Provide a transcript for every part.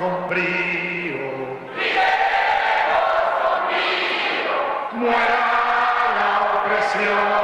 con brío. Muera la opresión.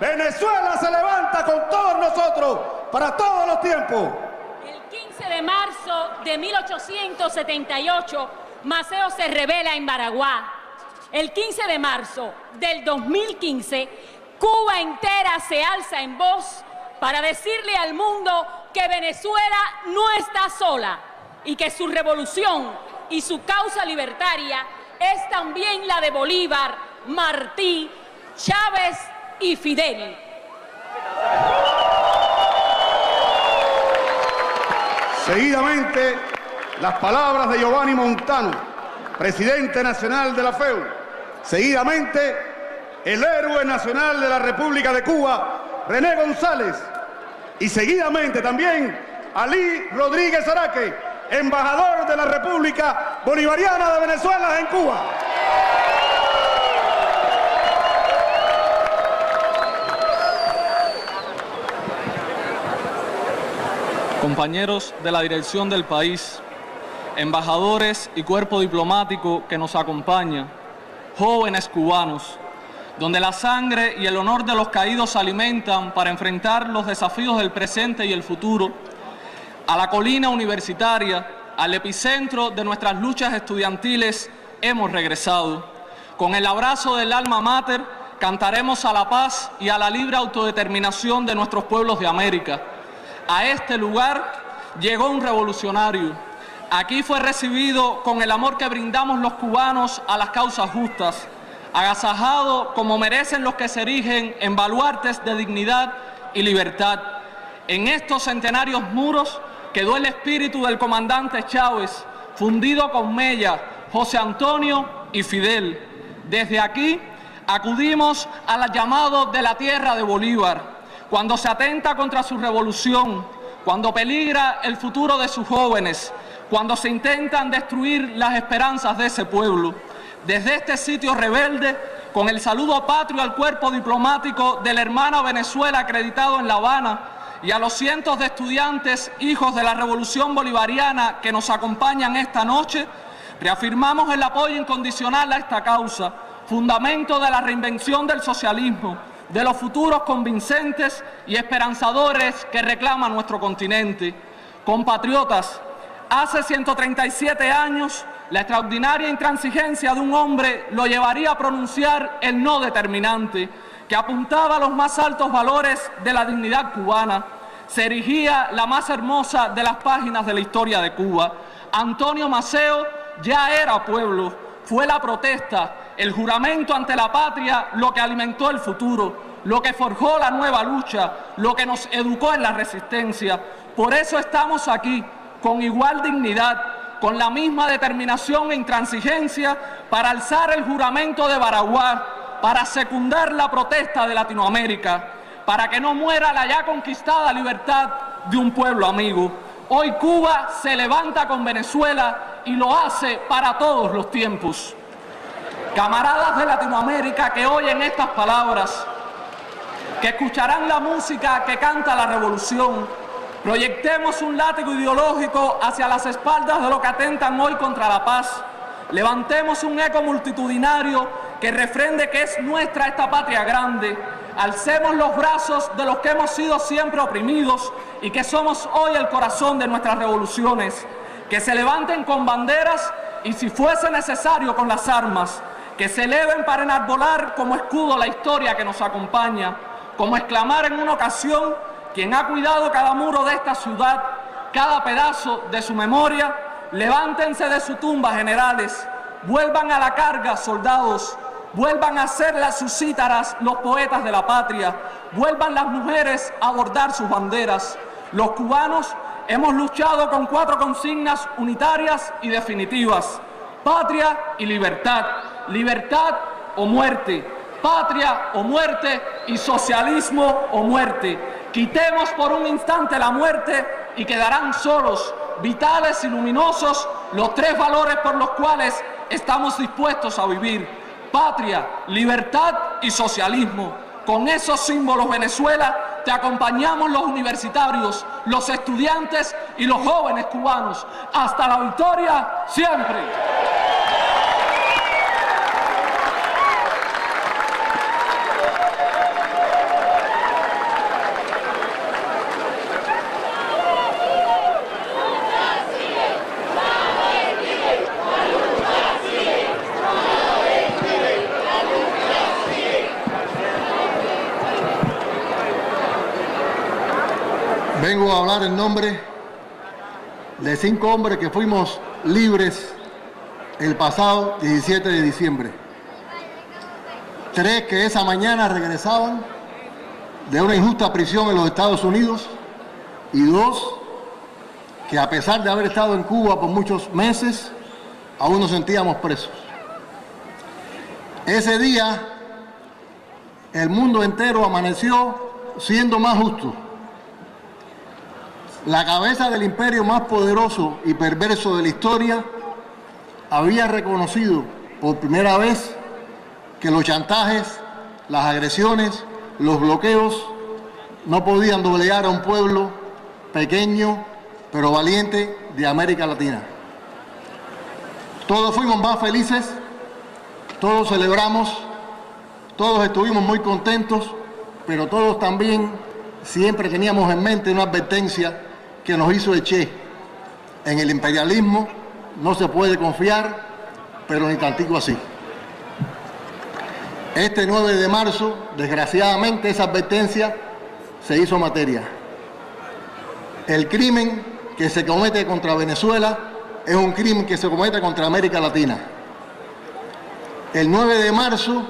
Venezuela se levanta con todos nosotros para todos los tiempos. El 15 de marzo de 1878, Maceo se revela en Baraguá. El 15 de marzo del 2015, Cuba entera se alza en voz para decirle al mundo que Venezuela no está sola y que su revolución y su causa libertaria es también la de Bolívar, Martí, Chávez y Fidel. Seguidamente, las palabras de Giovanni Montano, presidente nacional de la FEU. Seguidamente, el héroe nacional de la República de Cuba, René González. Y seguidamente también, Alí Rodríguez Araque, embajador de la República Bolivariana de Venezuela en Cuba. Compañeros de la dirección del país, embajadores y cuerpo diplomático que nos acompaña, jóvenes cubanos, donde la sangre y el honor de los caídos se alimentan para enfrentar los desafíos del presente y el futuro, a la colina universitaria, al epicentro de nuestras luchas estudiantiles, hemos regresado. Con el abrazo del alma mater, cantaremos a la paz y a la libre autodeterminación de nuestros pueblos de América. A este lugar llegó un revolucionario. Aquí fue recibido con el amor que brindamos los cubanos a las causas justas, agasajado como merecen los que se erigen en baluartes de dignidad y libertad. En estos centenarios muros quedó el espíritu del comandante Chávez, fundido con Mella, José Antonio y Fidel. Desde aquí acudimos al llamado de la tierra de Bolívar, cuando se atenta contra su revolución, cuando peligra el futuro de sus jóvenes, cuando se intentan destruir las esperanzas de ese pueblo. Desde este sitio rebelde, con el saludo patrio al cuerpo diplomático de la hermana Venezuela acreditado en La Habana y a los cientos de estudiantes, hijos de la Revolución Bolivariana que nos acompañan esta noche, reafirmamos el apoyo incondicional a esta causa, fundamento de la reinvención del socialismo, de los futuros convincentes y esperanzadores que reclama nuestro continente. Compatriotas, hace 137 años, la extraordinaria intransigencia de un hombre lo llevaría a pronunciar el no determinante, que apuntaba a los más altos valores de la dignidad cubana. Se erigía la más hermosa de las páginas de la historia de Cuba. Antonio Maceo ya era pueblo, fue la protesta, el juramento ante la patria lo que alimentó el futuro, lo que forjó la nueva lucha, lo que nos educó en la resistencia. Por eso estamos aquí, con igual dignidad, con la misma determinación e intransigencia, para alzar el juramento de Baraguá, para secundar la protesta de Latinoamérica, para que no muera la ya conquistada libertad de un pueblo amigo. Hoy Cuba se levanta con Venezuela y lo hace para todos los tiempos. Camaradas de Latinoamérica que oyen estas palabras, que escucharán la música que canta la revolución, proyectemos un látigo ideológico hacia las espaldas de los que atentan hoy contra la paz. Levantemos un eco multitudinario que refrende que es nuestra esta patria grande. Alcemos los brazos de los que hemos sido siempre oprimidos y que somos hoy el corazón de nuestras revoluciones. Que se levanten con banderas y, si fuese necesario, con las armas. Que se eleven para enarbolar como escudo la historia que nos acompaña. Como exclamar en una ocasión: quien ha cuidado cada muro de esta ciudad, cada pedazo de su memoria, levántense de su tumba, generales, vuelvan a la carga, soldados, vuelvan a ser sus cítaras los poetas de la patria, vuelvan las mujeres a bordar sus banderas. Los cubanos hemos luchado con 4 consignas unitarias y definitivas: patria y libertad, libertad o muerte, patria o muerte y socialismo o muerte. Quitemos por un instante la muerte y quedarán solos, vitales y luminosos, los 3 valores por los cuales estamos dispuestos a vivir: patria, libertad y socialismo. Con esos símbolos, Venezuela, te acompañamos los universitarios, los estudiantes y los jóvenes cubanos. Hasta la victoria, siempre. Vengo a hablar en nombre de 5 hombres que fuimos libres el pasado 17 de diciembre. 3 que esa mañana regresaban de una injusta prisión en los Estados Unidos y 2 que, a pesar de haber estado en Cuba por muchos meses, aún nos sentíamos presos. Ese día el mundo entero amaneció siendo más justo. La cabeza del imperio más poderoso y perverso de la historia había reconocido por primera vez que los chantajes, las agresiones, los bloqueos no podían doblegar a un pueblo pequeño pero valiente de América Latina. Todos fuimos más felices, todos celebramos, todos estuvimos muy contentos, pero todos también siempre teníamos en mente una advertencia que nos hizo el Che: en el imperialismo no se puede confiar, pero ni tantico así. Este 9 de marzo, desgraciadamente, esa advertencia se hizo materia. El crimen que se comete contra Venezuela es un crimen que se comete contra América Latina. El 9 de marzo,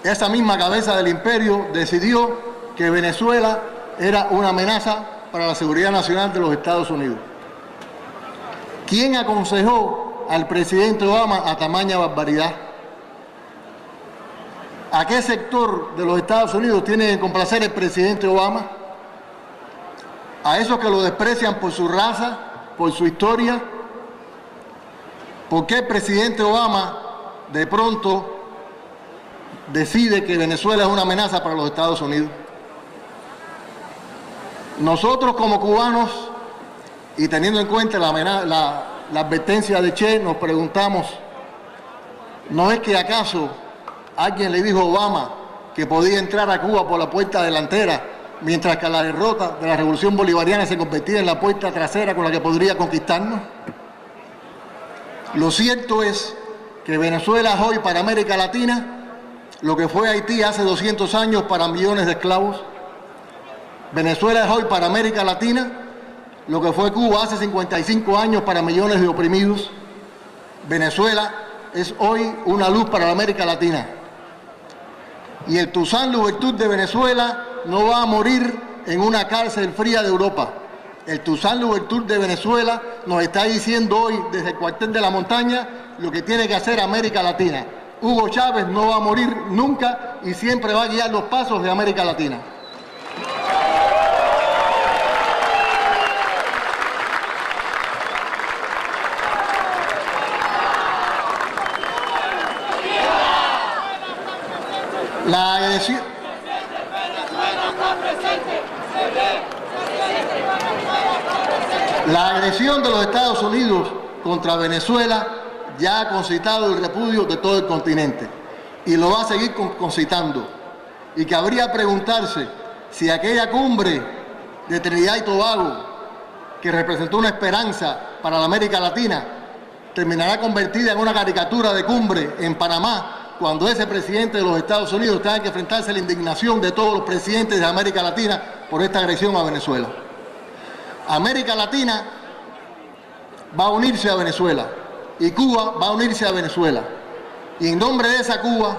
esa misma cabeza del imperio decidió que Venezuela era una amenaza para la seguridad nacional de los Estados Unidos. ¿Quién aconsejó al presidente Obama a tamaña barbaridad? ¿A qué sector de los Estados Unidos tiene que complacer el presidente Obama? ¿A esos que lo desprecian por su raza, por su historia? ¿Por qué el presidente Obama de pronto decide que Venezuela es una amenaza para los Estados Unidos? Nosotros como cubanos, y teniendo en cuenta la advertencia de Che, nos preguntamos, ¿no es que acaso alguien le dijo a Obama que podía entrar a Cuba por la puerta delantera, mientras que la derrota de la revolución bolivariana se convertía en la puerta trasera con la que podría conquistarnos? Lo cierto es que Venezuela es hoy para América Latina lo que fue Haití hace 200 años para millones de esclavos. Venezuela es hoy para América Latina lo que fue Cuba hace 55 años para millones de oprimidos. Venezuela es hoy una luz para la América Latina. Y el Toussaint Louverture de Venezuela no va a morir en una cárcel fría de Europa. El Toussaint Louverture de Venezuela nos está diciendo hoy desde el cuartel de la montaña lo que tiene que hacer América Latina. Hugo Chávez no va a morir nunca y siempre va a guiar los pasos de América Latina. La agresión de los Estados Unidos contra Venezuela ya ha concitado el repudio de todo el continente y lo va a seguir concitando. Y cabría preguntarse si aquella cumbre de Trinidad y Tobago, que representó una esperanza para la América Latina, terminará convertida en una caricatura de cumbre en Panamá, cuando ese presidente de los Estados Unidos tenga que enfrentarse a la indignación de todos los presidentes de América Latina por esta agresión a Venezuela. América Latina va a unirse a Venezuela y Cuba va a unirse a Venezuela. Y en nombre de esa Cuba,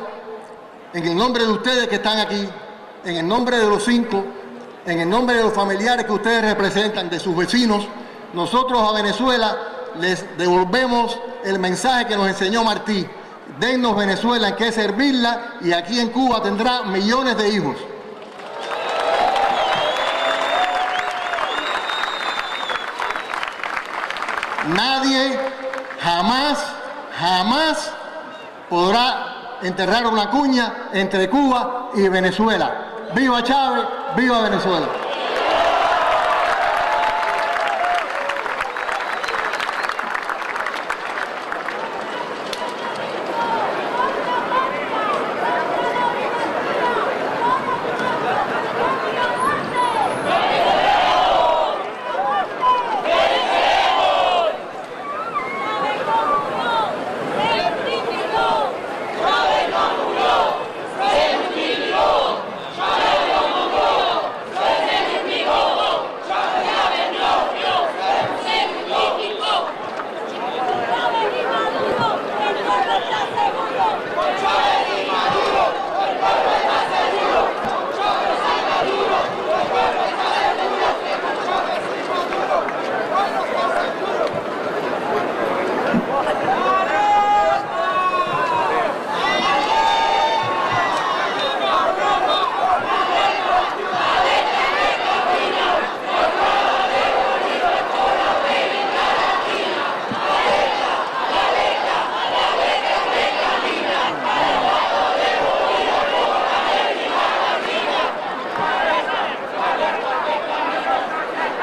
en el nombre de ustedes que están aquí, en el nombre de los 5, en el nombre de los familiares que ustedes representan, de sus vecinos, nosotros a Venezuela les devolvemos el mensaje que nos enseñó Martí. Dennos Venezuela en que servirla y aquí en Cuba tendrá millones de hijos. Nadie jamás podrá enterrar una cuña entre Cuba y Venezuela. ¡Viva Chávez! ¡Viva Venezuela!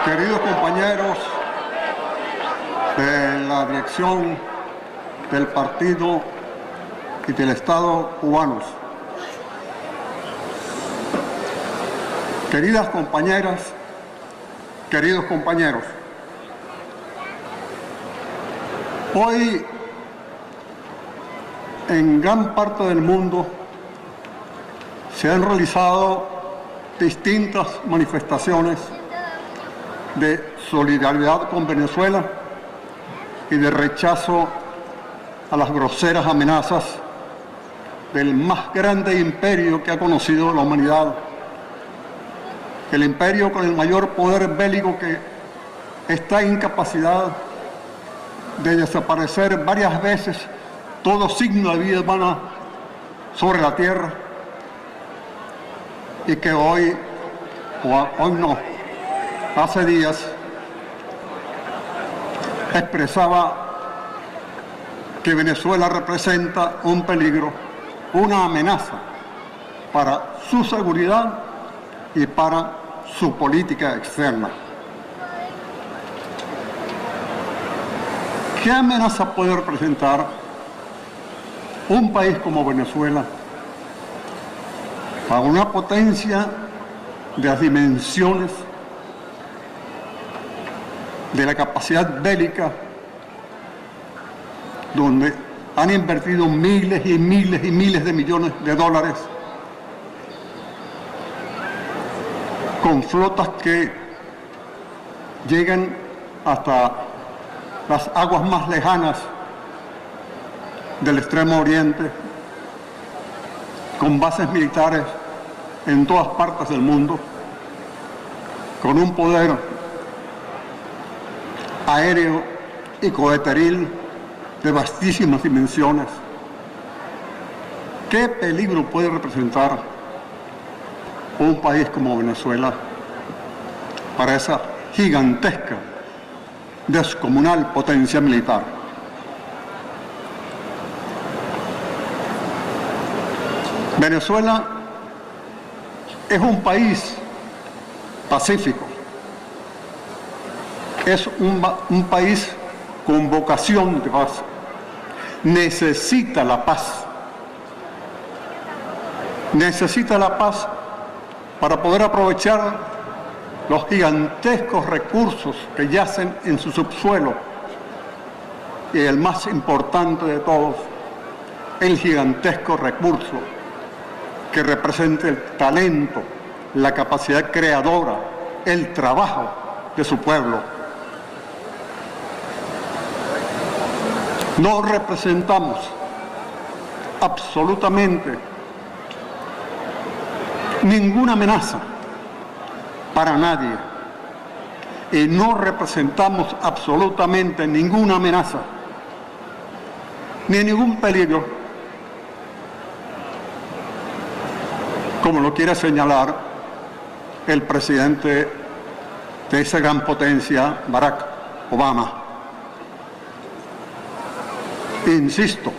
Queridos compañeros de la dirección del partido y del Estado cubanos, queridas compañeras, queridos compañeros, hoy en gran parte del mundo se han realizado distintas manifestaciones de solidaridad con Venezuela y de rechazo a las groseras amenazas del más grande imperio que ha conocido la humanidad, el imperio con el mayor poder bélico que está en capacidad de desaparecer varias veces todo signo de vida humana sobre la tierra, y que hoy no, hace días expresaba que Venezuela representa un peligro, una amenaza para su seguridad y para su política externa. ¿Qué amenaza puede representar un país como Venezuela a una potencia de las dimensiones de la capacidad bélica, donde han invertido miles y miles y miles de millones de dólares con flotas que llegan hasta las aguas más lejanas del Extremo Oriente, con bases militares en todas partes del mundo, con un poder aéreo y coheteril de vastísimas dimensiones? ¿Qué peligro puede representar un país como Venezuela para esa gigantesca, descomunal potencia militar? Venezuela es un país pacífico, es un país con vocación de paz, necesita la paz para poder aprovechar los gigantescos recursos que yacen en su subsuelo, y el más importante de todos, el gigantesco recurso que representa el talento, la capacidad creadora, el trabajo de su pueblo. No representamos absolutamente ninguna amenaza para nadie, y no representamos absolutamente ninguna amenaza ni ningún peligro, como lo quiere señalar el presidente de esa gran potencia, Barack Obama. Insisto,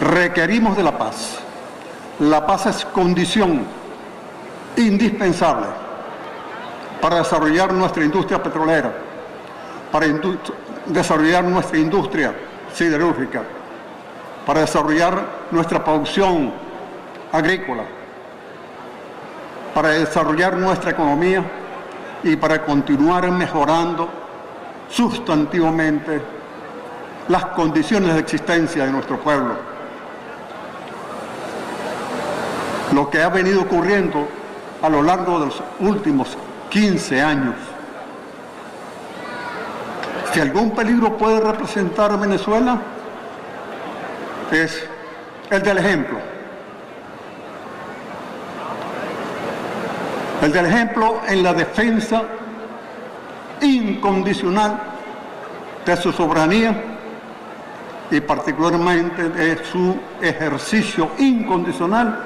requerimos de la paz. La paz es condición indispensable para desarrollar nuestra industria petrolera, para desarrollar nuestra industria siderúrgica, para desarrollar nuestra producción agrícola, para desarrollar nuestra economía y para continuar mejorando sustantivamente las condiciones de existencia de nuestro pueblo. Lo que ha venido ocurriendo a lo largo de los últimos 15 años. Si algún peligro puede representar a Venezuela, es el del ejemplo. El del ejemplo en la defensa incondicional de su soberanía y particularmente de su ejercicio incondicional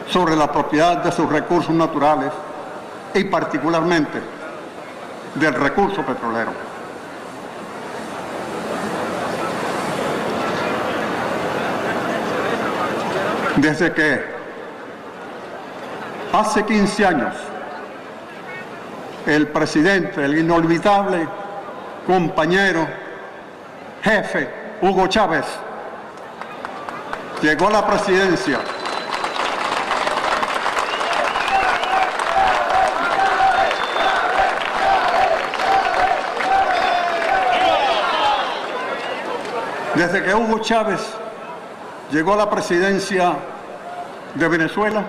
sobre la propiedad de sus recursos naturales y particularmente del recurso petrolero. Desde que hace 15 años el presidente, el inolvidable compañero, jefe Hugo Chávez, llegó a la presidencia, desde que Hugo Chávez llegó a la presidencia de Venezuela,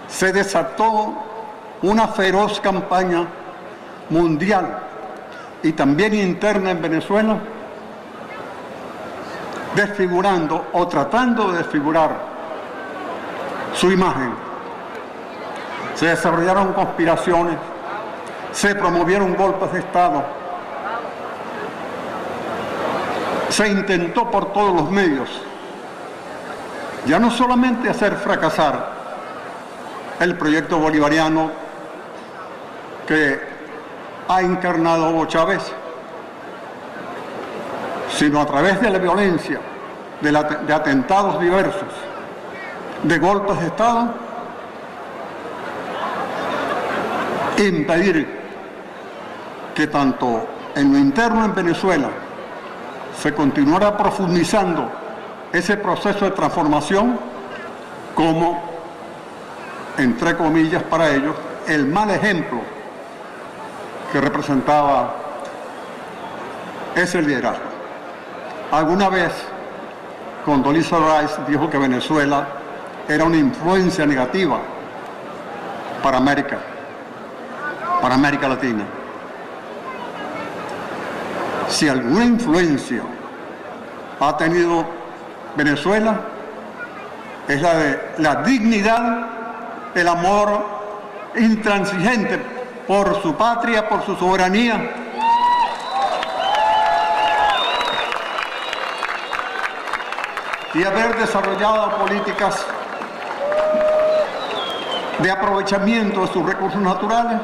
se desató una feroz campaña mundial y también interna en Venezuela, desfigurando o tratando de desfigurar su imagen, Se desarrollaron conspiraciones, se promovieron golpes de Estado, se intentó por todos los medios ya no solamente hacer fracasar el proyecto bolivariano que ha encarnado Hugo Chávez, sino a través de la violencia, de atentados diversos, de golpes de Estado, impedir que tanto en lo interno en Venezuela se continuara profundizando ese proceso de transformación, como, entre comillas para ellos, el mal ejemplo que representaba ese liderazgo. Alguna vez Condoleezza Rice dijo que Venezuela era una influencia negativa para América Latina. Si alguna influencia ha tenido Venezuela, es la de la dignidad, el amor intransigente por su patria, por su soberanía, y haber desarrollado políticas de aprovechamiento de sus recursos naturales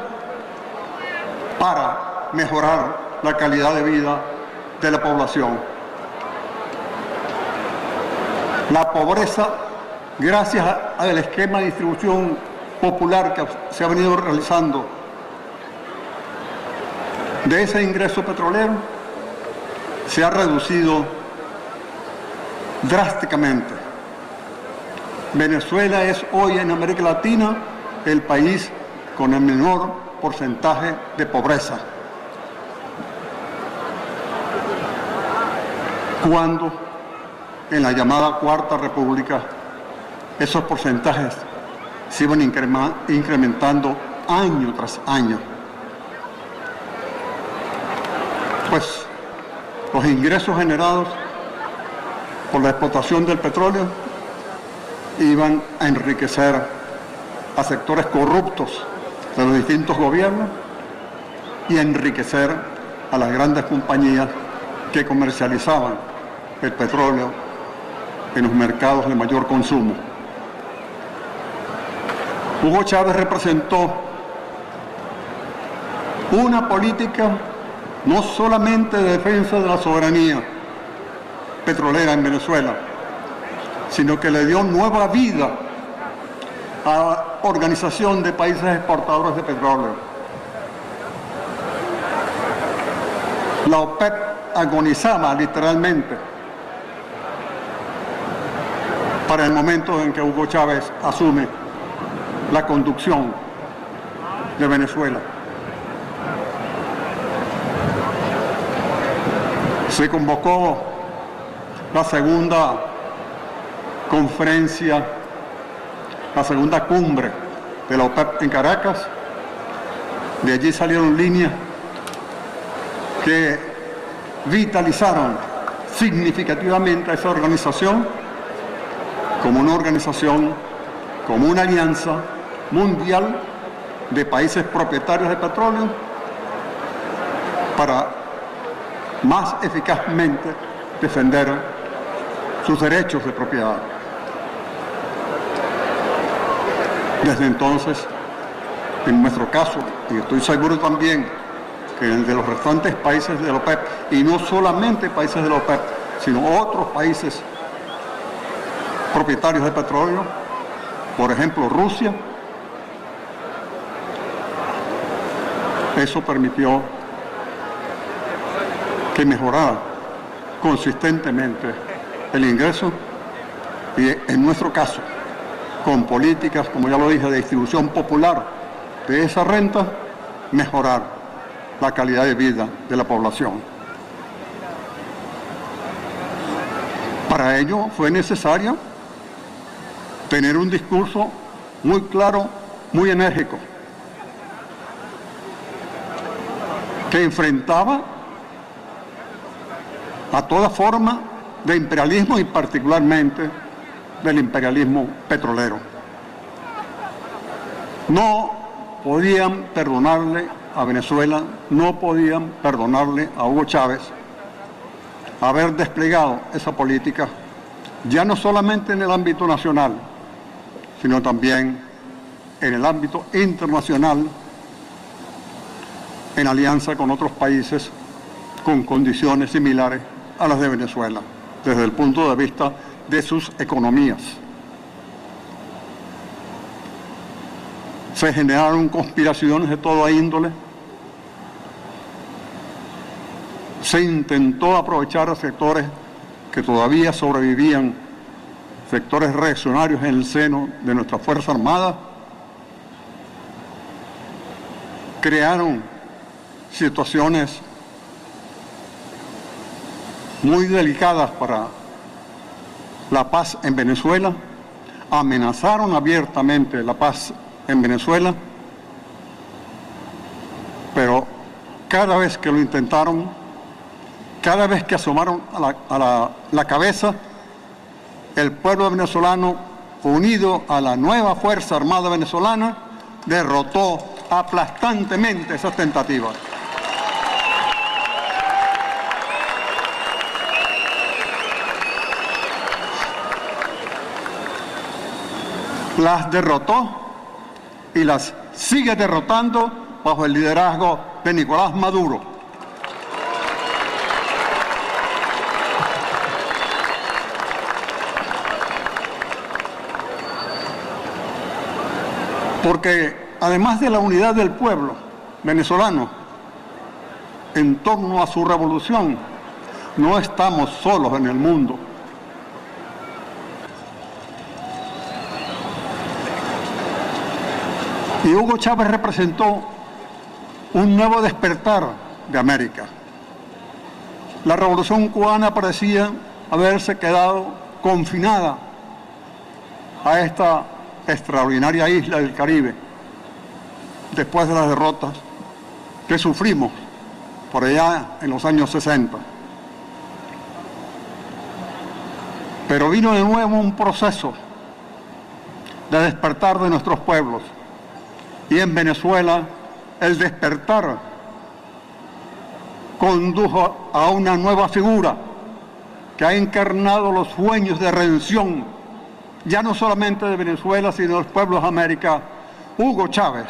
para mejorar la calidad de vida de la población. La pobreza, gracias al esquema de distribución popular que se ha venido realizando de ese ingreso petrolero, se ha reducido drásticamente. Venezuela es hoy en América Latina el país con el menor porcentaje de pobreza. Cuando en la llamada Cuarta República esos porcentajes se iban incrementando año tras año. Pues los ingresos generados por la explotación del petróleo iban a enriquecer a sectores corruptos de los distintos gobiernos y a enriquecer a las grandes compañías que comercializaban el petróleo en los mercados de mayor consumo. Hugo Chávez representó una política no solamente de defensa de la soberanía petrolera en Venezuela, sino que le dio nueva vida a la Organización de Países Exportadores de Petróleo. La OPEP agonizaba literalmente para el momento en que Hugo Chávez asume la conducción de Venezuela. Se convocó la segunda conferencia, la segunda cumbre de la OPEP en Caracas. De allí salieron líneas que vitalizaron significativamente a esa organización como una organización, como una alianza mundial de países propietarios de petróleo para más eficazmente defender sus derechos de propiedad. Desde entonces, en nuestro caso, y estoy seguro también que el de los restantes países de la OPEP, y no solamente países de la OPEP, sino otros países propietarios de petróleo, por ejemplo Rusia, eso permitió que mejorara consistentemente el ingreso y, en nuestro caso, con políticas, como ya lo dije, de distribución popular de esa renta, mejorar la calidad de vida de la población. Para ello fue necesario tener un discurso muy claro, muy enérgico, que enfrentaba a toda forma de imperialismo y particularmente del imperialismo petrolero. No podían perdonarle a Venezuela, no podían perdonarle a Hugo Chávez haber desplegado esa política, ya no solamente en el ámbito nacional, sino también en el ámbito internacional, en alianza con otros países con condiciones similares a las de Venezuela, desde el punto de vista de sus economías. Se generaron conspiraciones de toda índole. Se intentó aprovechar a sectores que todavía sobrevivían, sectores reaccionarios en el seno de nuestra Fuerza Armada. Crearon situaciones muy delicadas para la paz en Venezuela, amenazaron abiertamente la paz en Venezuela, pero cada vez que lo intentaron, cada vez que asomaron a la cabeza, el pueblo venezolano, unido a la nueva Fuerza Armada venezolana, derrotó aplastantemente esas tentativas. Las derrotó y las sigue derrotando bajo el liderazgo de Nicolás Maduro. Porque además de la unidad del pueblo venezolano en torno a su revolución, no estamos solos en el mundo. Y Hugo Chávez representó un nuevo despertar de América. La revolución cubana parecía haberse quedado confinada a esta extraordinaria isla del Caribe, después de las derrotas que sufrimos por allá en los años 60. Pero vino de nuevo un proceso de despertar de nuestros pueblos. Y en Venezuela el despertar condujo a una nueva figura que ha encarnado los sueños de redención, ya no solamente de Venezuela, sino de los pueblos de América, Hugo Chávez.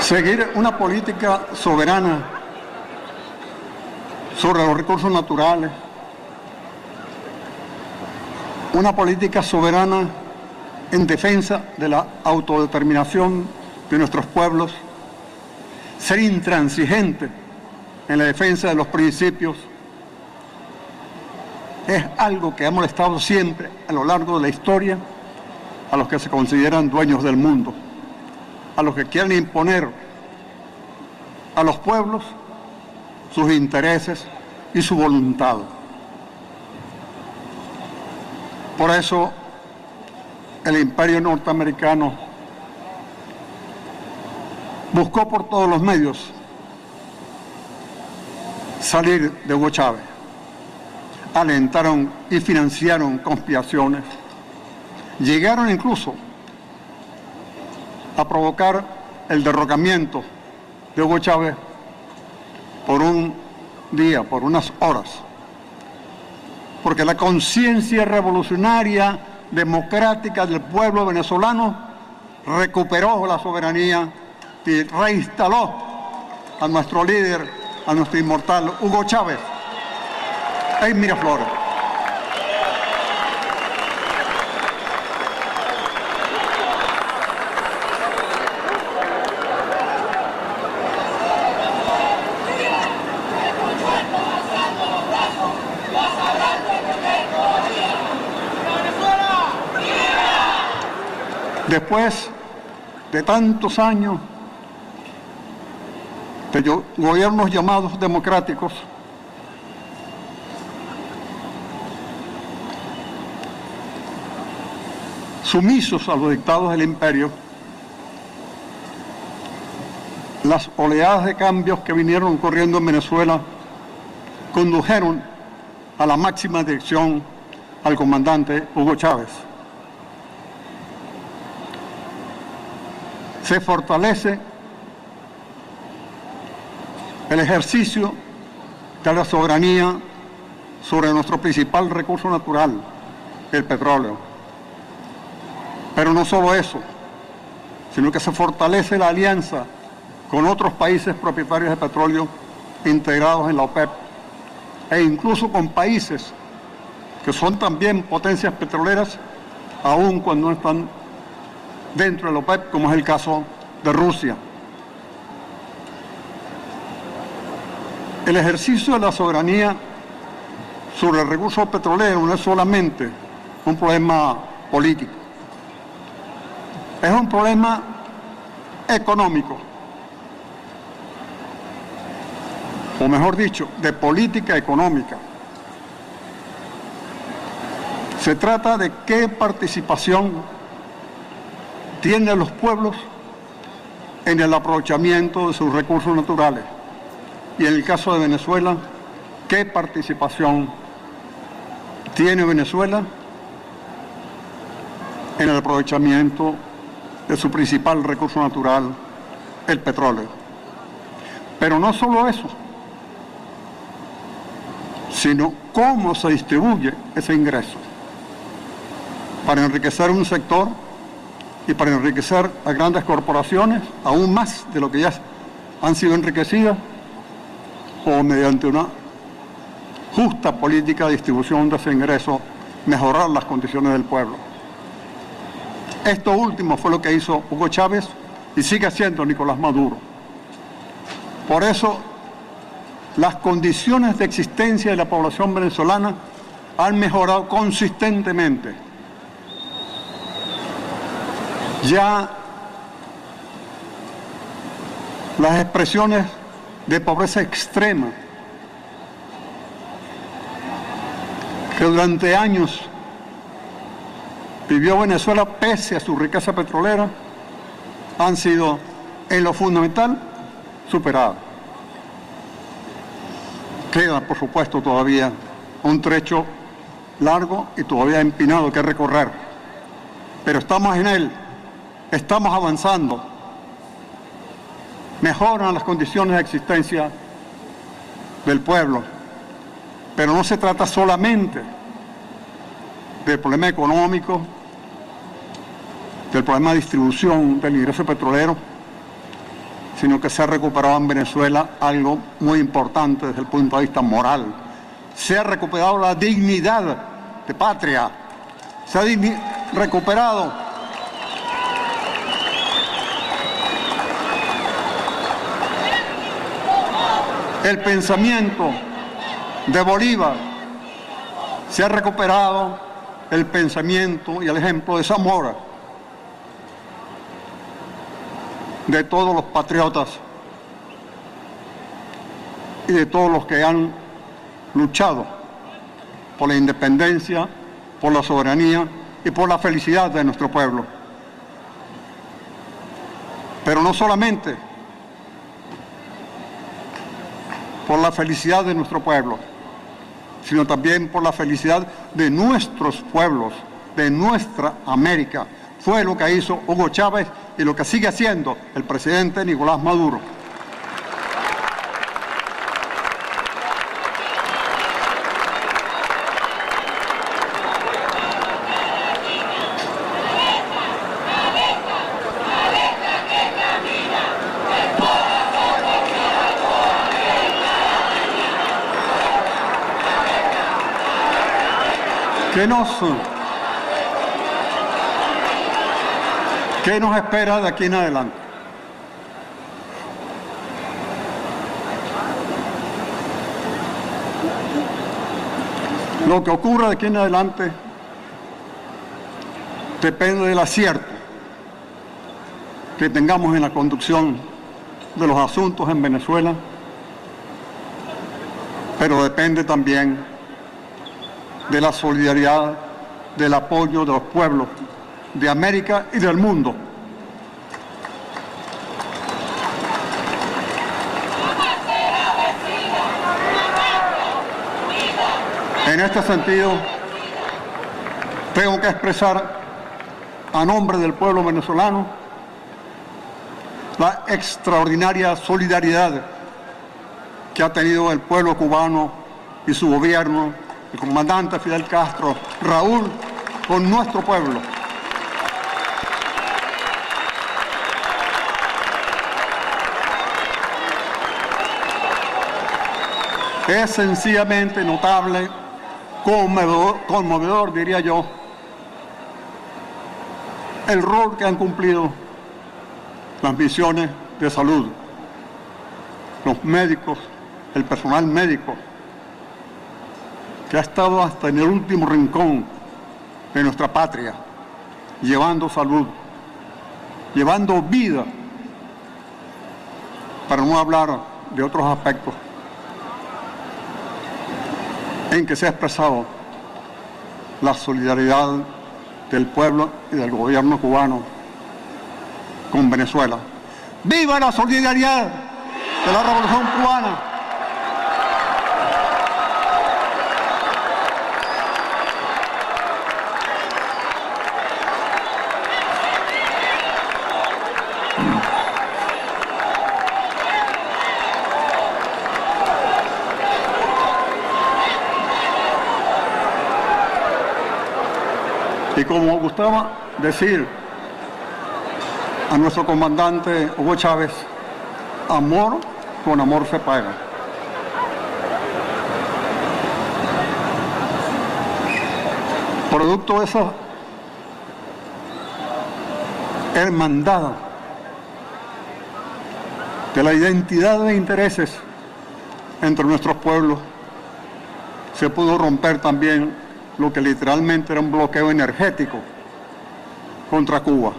Seguir una política soberana sobre los recursos naturales, una política soberana en defensa de la autodeterminación de nuestros pueblos, ser intransigente en la defensa de los principios, es algo que ha molestado siempre a lo largo de la historia a los que se consideran dueños del mundo, a los que quieren imponer a los pueblos sus intereses y su voluntad. Por eso el imperio norteamericano buscó por todos los medios salir de Hugo Chávez. Alentaron y financiaron conspiraciones. Llegaron incluso a provocar el derrocamiento de Hugo Chávez por un día, por unas horas. Porque la conciencia revolucionaria, democrática del pueblo venezolano recuperó la soberanía y reinstaló a nuestro líder, a nuestro inmortal Hugo Chávez en Miraflores. Después de tantos años de gobiernos llamados democráticos, sumisos a los dictados del imperio, las oleadas de cambios que vinieron ocurriendo en Venezuela condujeron a la máxima dirección al comandante Hugo Chávez. Se fortalece el ejercicio de la soberanía sobre nuestro principal recurso natural, el petróleo. Pero no solo eso, sino que se fortalece la alianza con otros países propietarios de petróleo integrados en la OPEP e incluso con países que son también potencias petroleras, aun cuando no están dentro de la OPEP, como es el caso de Rusia. El ejercicio de la soberanía sobre el recurso petrolero no es solamente un problema político, es un problema económico, o mejor dicho, de política económica. Se trata de qué participación tienen los pueblos en el aprovechamiento de sus recursos naturales. Y en el caso de Venezuela, ¿qué participación tiene Venezuela en el aprovechamiento de su principal recurso natural, el petróleo? Pero no solo eso, sino cómo se distribuye ese ingreso para enriquecer un sector y para enriquecer a grandes corporaciones, aún más de lo que ya han sido enriquecidas, o mediante una justa política de distribución de ese ingreso, mejorar las condiciones del pueblo. Esto último fue lo que hizo Hugo Chávez y sigue haciendo Nicolás Maduro. Por eso, las condiciones de existencia de la población venezolana han mejorado consistentemente. Ya las expresiones de pobreza extrema que durante años vivió Venezuela pese a su riqueza petrolera han sido en lo fundamental superadas. Queda, por supuesto, todavía un trecho largo y todavía empinado que recorrer, pero estamos en él, estamos avanzando. Mejoran las condiciones de existencia del pueblo, pero no se trata solamente del problema económico, del problema de distribución del ingreso petrolero, sino que se ha recuperado en Venezuela algo muy importante desde el punto de vista moral. Se ha recuperado la dignidad de patria, se ha recuperado el pensamiento de Bolívar, se ha recuperado el pensamiento y el ejemplo de Zamora, de todos los patriotas y de todos los que han luchado por la independencia, por la soberanía y por la felicidad de nuestro pueblo. Pero no solamente por la felicidad de nuestro pueblo, sino también por la felicidad de nuestros pueblos, de nuestra América. Fue lo que hizo Hugo Chávez y lo que sigue haciendo el presidente Nicolás Maduro. ¿Qué nos espera de aquí en adelante? Lo que ocurra de aquí en adelante depende del acierto que tengamos en la conducción de los asuntos en Venezuela, pero depende también de la solidaridad, del apoyo de los pueblos de América y del mundo. En este sentido, tengo que expresar a nombre del pueblo venezolano la extraordinaria solidaridad que ha tenido el pueblo cubano y su gobierno, el comandante Fidel Castro, Raúl, con nuestro pueblo. Es sencillamente notable, conmovedor, diría yo, el rol que han cumplido las misiones de salud, los médicos, el personal médico, que ha estado hasta en el último rincón de nuestra patria, llevando salud, llevando vida, para no hablar de otros aspectos en que se ha expresado la solidaridad del pueblo y del gobierno cubano con Venezuela. ¡Viva la solidaridad de la Revolución Cubana! Y como gustaba decir a nuestro comandante Hugo Chávez, amor con amor se paga. Producto de esa hermandad, de la identidad de intereses entre nuestros pueblos, se pudo romper también lo que literalmente era un bloqueo energético contra Cuba.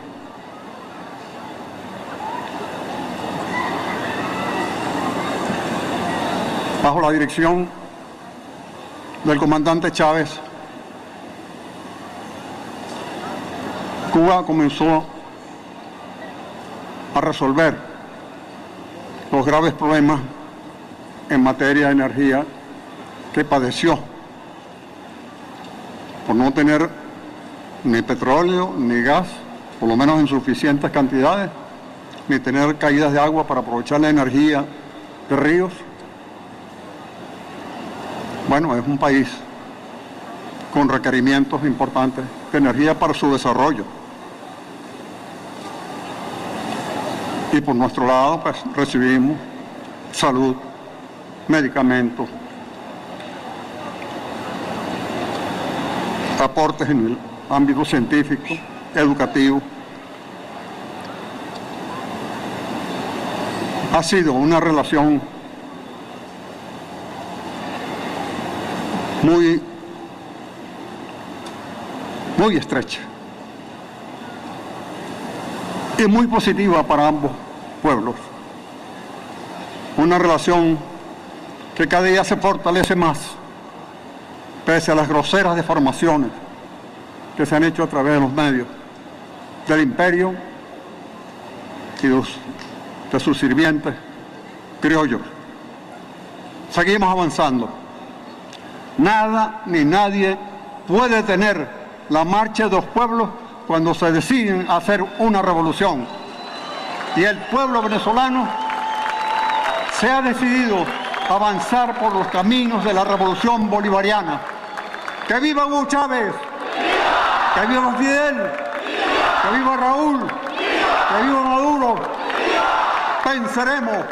Bajo la dirección del comandante Chávez, Cuba comenzó a resolver los graves problemas en materia de energía que padeció por no tener ni petróleo ni gas, por lo menos en suficientes cantidades, ni tener caídas de agua para aprovechar la energía de ríos. Bueno, es un país con requerimientos importantes de energía para su desarrollo. Y por nuestro lado, pues recibimos salud, medicamentos, aportes en el ámbito científico, educativo. Ha sido una relación muy estrecha y muy positiva para ambos pueblos. Una relación que cada día se fortalece más, pese a las groseras deformaciones que se han hecho a través de los medios del imperio y de sus sirvientes criollos. Seguimos avanzando. Nada ni nadie puede detener la marcha de los pueblos cuando se deciden hacer una revolución. Y el pueblo venezolano se ha decidido avanzar por los caminos de la revolución bolivariana. ¡Que viva Hugo Chávez! ¡Viva! ¡Que viva Fidel! ¡Viva! ¡Que viva Raúl! ¡Viva! ¡Que viva Maduro! ¡Viva! ¡Venceremos!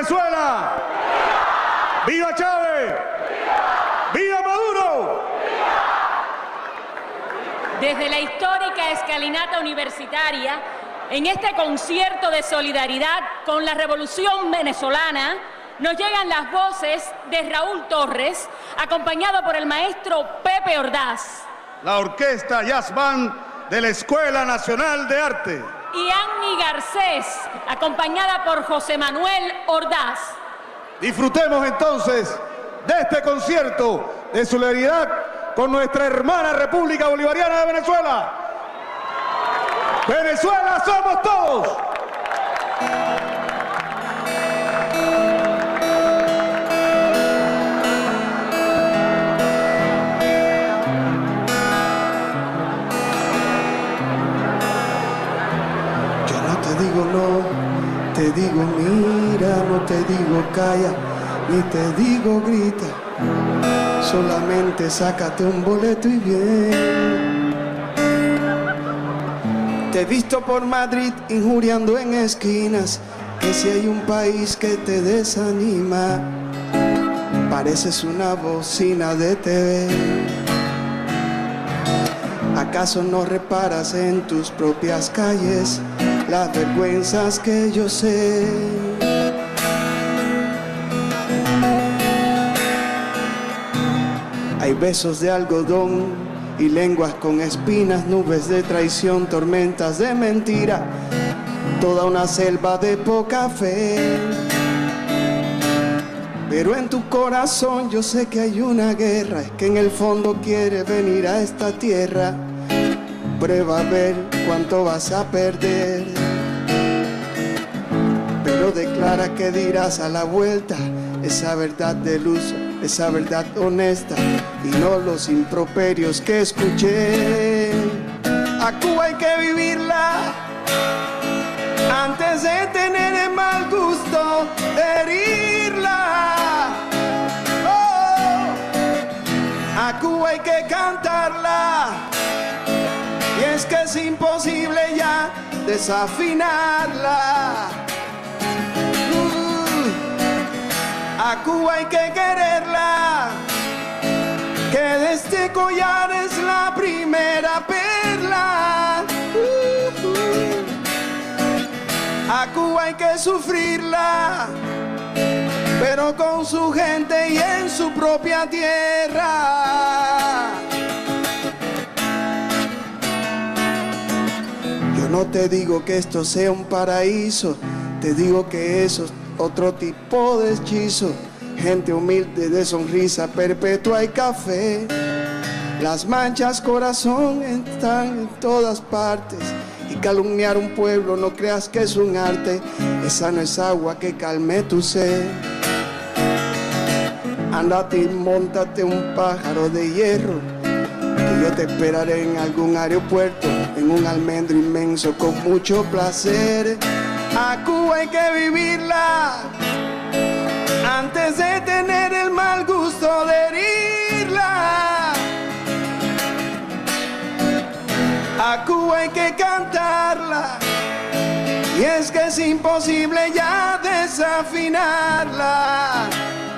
Venezuela! ¡Viva Chávez! ¡Viva Maduro! Desde la histórica escalinata universitaria, en este concierto de solidaridad con la Revolución Venezolana, nos llegan las voces de Raúl Torres, acompañado por el maestro Pepe Ordaz. La Orquesta Jazz Band de la Escuela Nacional de Arte. Y Annie Garcés, acompañada por José Manuel Ordaz. Disfrutemos entonces de este concierto de solidaridad con nuestra hermana República Bolivariana de Venezuela. ¡Venezuela somos todos! Yo no te digo no, te digo mira, no te digo calla, ni te digo grita. Solamente sácate un boleto y bien. Te he visto por Madrid injuriando en esquinas, que si hay un país que te desanima, pareces una bocina de TV. ¿Acaso no reparas en tus propias calles las vergüenzas que yo sé? Hay besos de algodón y lenguas con espinas, nubes de traición, tormentas de mentira, toda una selva de poca fe. Pero en tu corazón yo sé que hay una guerra, es que en el fondo quieres venir a esta tierra. Prueba a ver cuánto vas a perder, pero declara que dirás a la vuelta esa verdad de luz, esa verdad honesta y no los improperios que escuché. A Cuba hay que vivirla antes de tener el mal gusto de herirla. Oh, a Cuba hay que cantarla, y es que es imposible ya desafinarla. A Cuba hay que quererla, que de este collar es la primera perla. A Cuba hay que sufrirla, pero con su gente y en su propia tierra. Yo no te digo que esto sea un paraíso, te digo que eso es otro tipo de hechizo. Gente humilde de sonrisa perpetua y café. Las manchas corazón están en todas partes, y calumniar un pueblo no creas que es un arte. Esa no es agua que calme tu sed. Ándate y móntate un pájaro de hierro, que yo te esperaré en algún aeropuerto, en un almendro inmenso con mucho placer. A Cuba hay que vivirla antes de tener el mal gusto de herirla. A Cuba hay que cantarla, y es que es imposible ya desafinarla.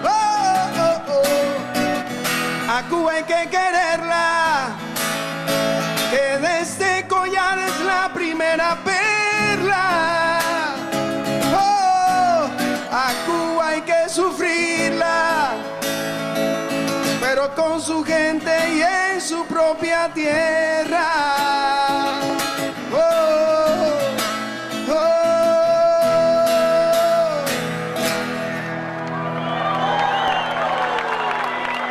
Oh, oh, oh. A Cuba hay que quererla, que de este collar es la primera perla. Oh, a Cuba hay que sufrirla, pero con su gente y en su propia tierra. Oh, oh.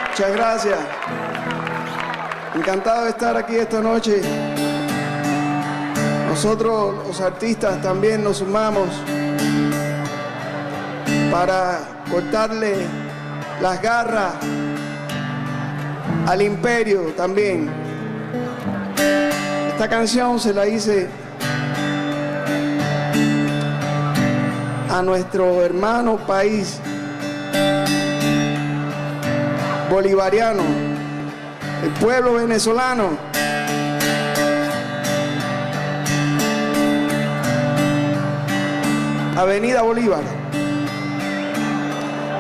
Muchas gracias. Encantado de estar aquí esta noche. Nosotros, los artistas, también nos sumamos para cortarle las garras al imperio también. Esta canción se la hice a nuestro hermano país bolivariano, el pueblo venezolano. Avenida Bolívar.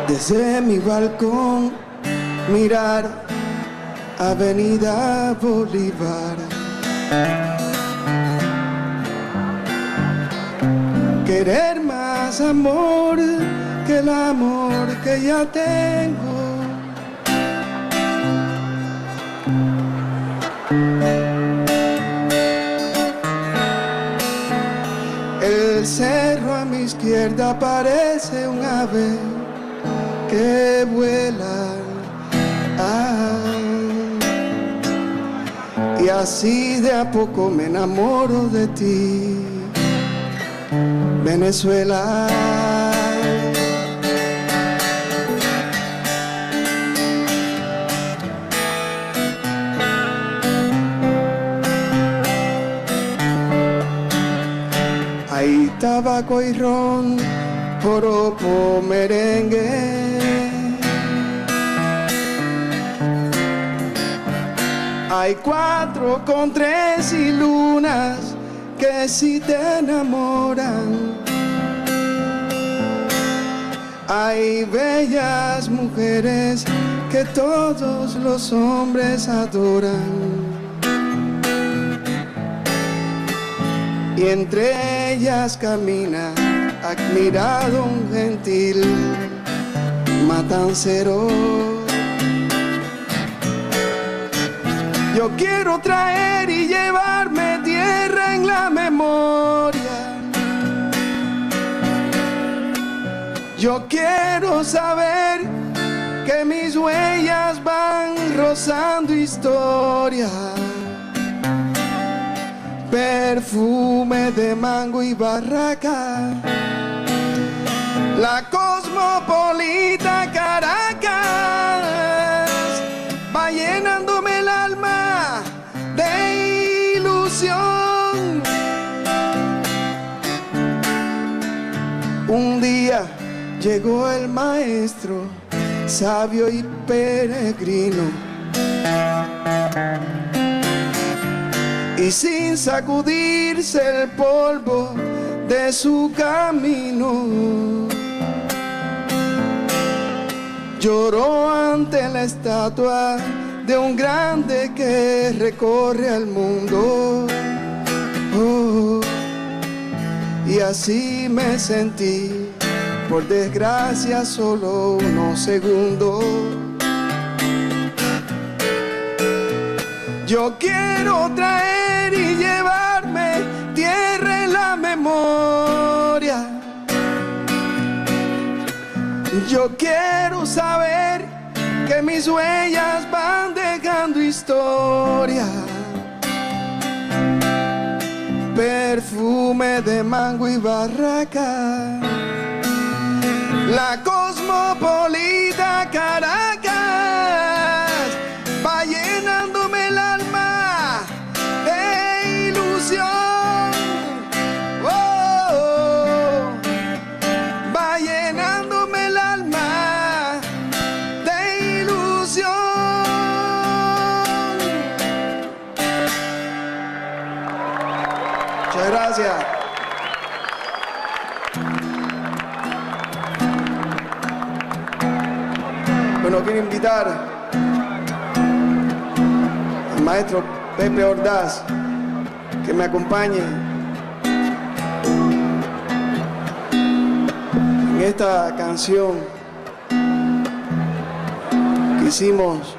Desde mi balcón mirar Avenida Bolívar. Querer más amor que el amor que ya tengo. El cerro a mi izquierda parece un ave que vuela. Y así de a poco me enamoro de ti, Venezuela. Hay tabaco y ron, joropo, merengue. Hay 4 con 3 y lunas que si te enamoran. Hay bellas mujeres que todos los hombres adoran. Y entre ellas camina admirado un gentil matancero. Yo quiero traer y llevarme tierra en la memoria. Yo quiero saber que mis huellas van rozando historia. Perfume de mango y barraca. La cosmopolita Caracas va llenándome el alma de ilusión. Un día llegó el maestro, sabio y peregrino, y sin sacudirse el polvo de su camino, lloró ante la estatua de un grande que recorre al mundo. Oh, y así me sentí, por desgracia, solo unos segundos. Yo quiero traer y llevarme tierra en la memoria. Yo quiero saber que mis huellas van dejando historia. Perfume de mango y barraca. La cosmopolita Caracas va llenándome el alma de ilusión. Oh, va llenándome el alma de ilusión. Muchas gracias. Bueno, quiero invitar al maestro Pepe Ordaz que me acompañe en esta canción que hicimos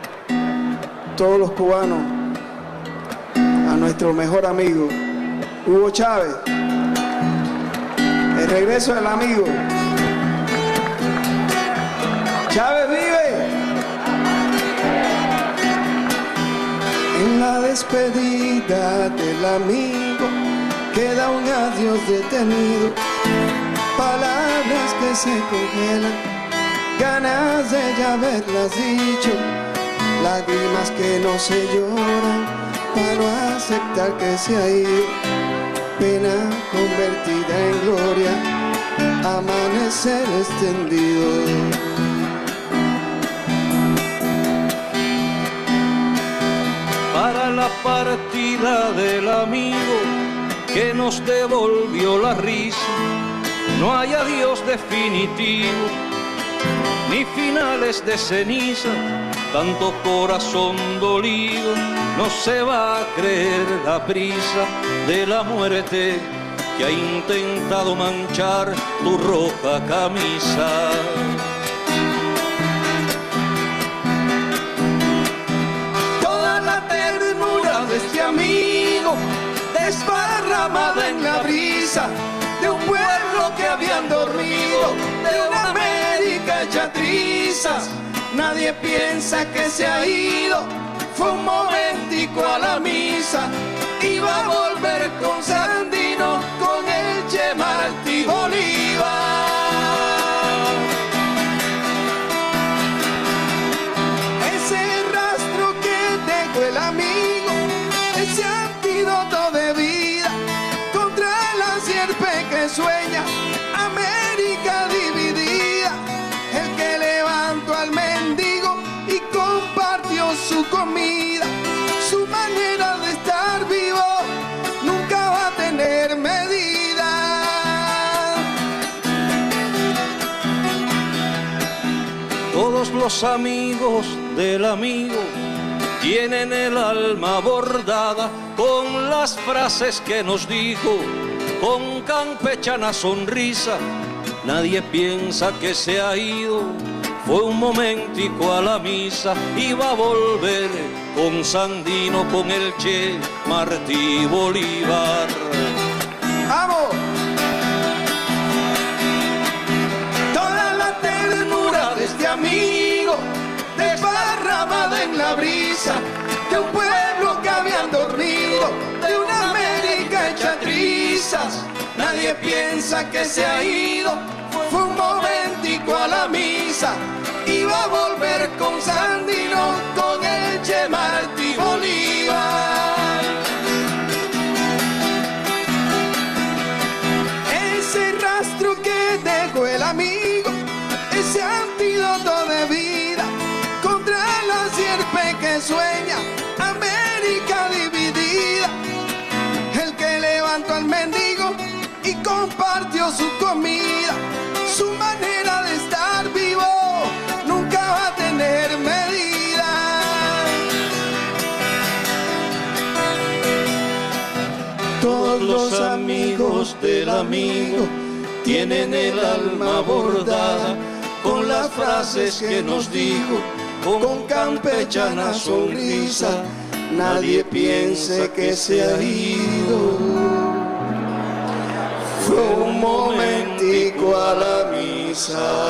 todos los cubanos a nuestro mejor amigo Hugo Chávez. El regreso del amigo. Chávez vive. En la despedida del amigo queda un adiós detenido, palabras que se congelan, ganas de ya haberlas dicho, lágrimas que no se lloran para no aceptar que se ha ido, pena convertida en gloria, amanecer extendido. Para la partida del amigo que nos devolvió la risa, no hay adiós definitivo ni finales de ceniza. Tanto corazón dolido no se va a creer la prisa de la muerte que ha intentado manchar tu roja camisa. Toda la ternura de este amigo desparramada en la brisa de un pueblo que habían dormido, de una América hecha trizas. Nadie piensa que se ha ido, fue un momentico a la misa, iba a volver con Sandino, con el Che Martí Bolívar. Ese rastro que dejó el amigo, ese antídoto de vida contra la sierpe que sueña, América dividida, el que levantó al mendigo y compartió su comida, su manera de estar vivo nunca va a tener medida. Todos los amigos del amigo tienen el alma bordada con las frases que nos dijo, con campechana sonrisa. Nadie piensa que se ha ido, fue un momentico a la misa, iba a volver con Sandino, con el Che Martí Bolívar. ¡Vamos! Toda la ternura de este amigo desparramada en la brisa de un pueblo que habían dormido, de una América hecha trizas. Nadie piensa que se ha ido, fue un momentico a la misa, iba a volver con Sandino, con el Che Martí Bolívar. Ese rastro que dejó el amigo, ese antídoto de vida contra la sierpe que sueña, América dividida, el que levantó al mendigo y compartió su comida, su manera de estar vivo nunca va a tener medida. Todos los amigos del amigo tienen el alma bordada con las frases que nos dijo, con campechana sonrisa. Nadie piense que se ha ido, fue un momentico a la misa.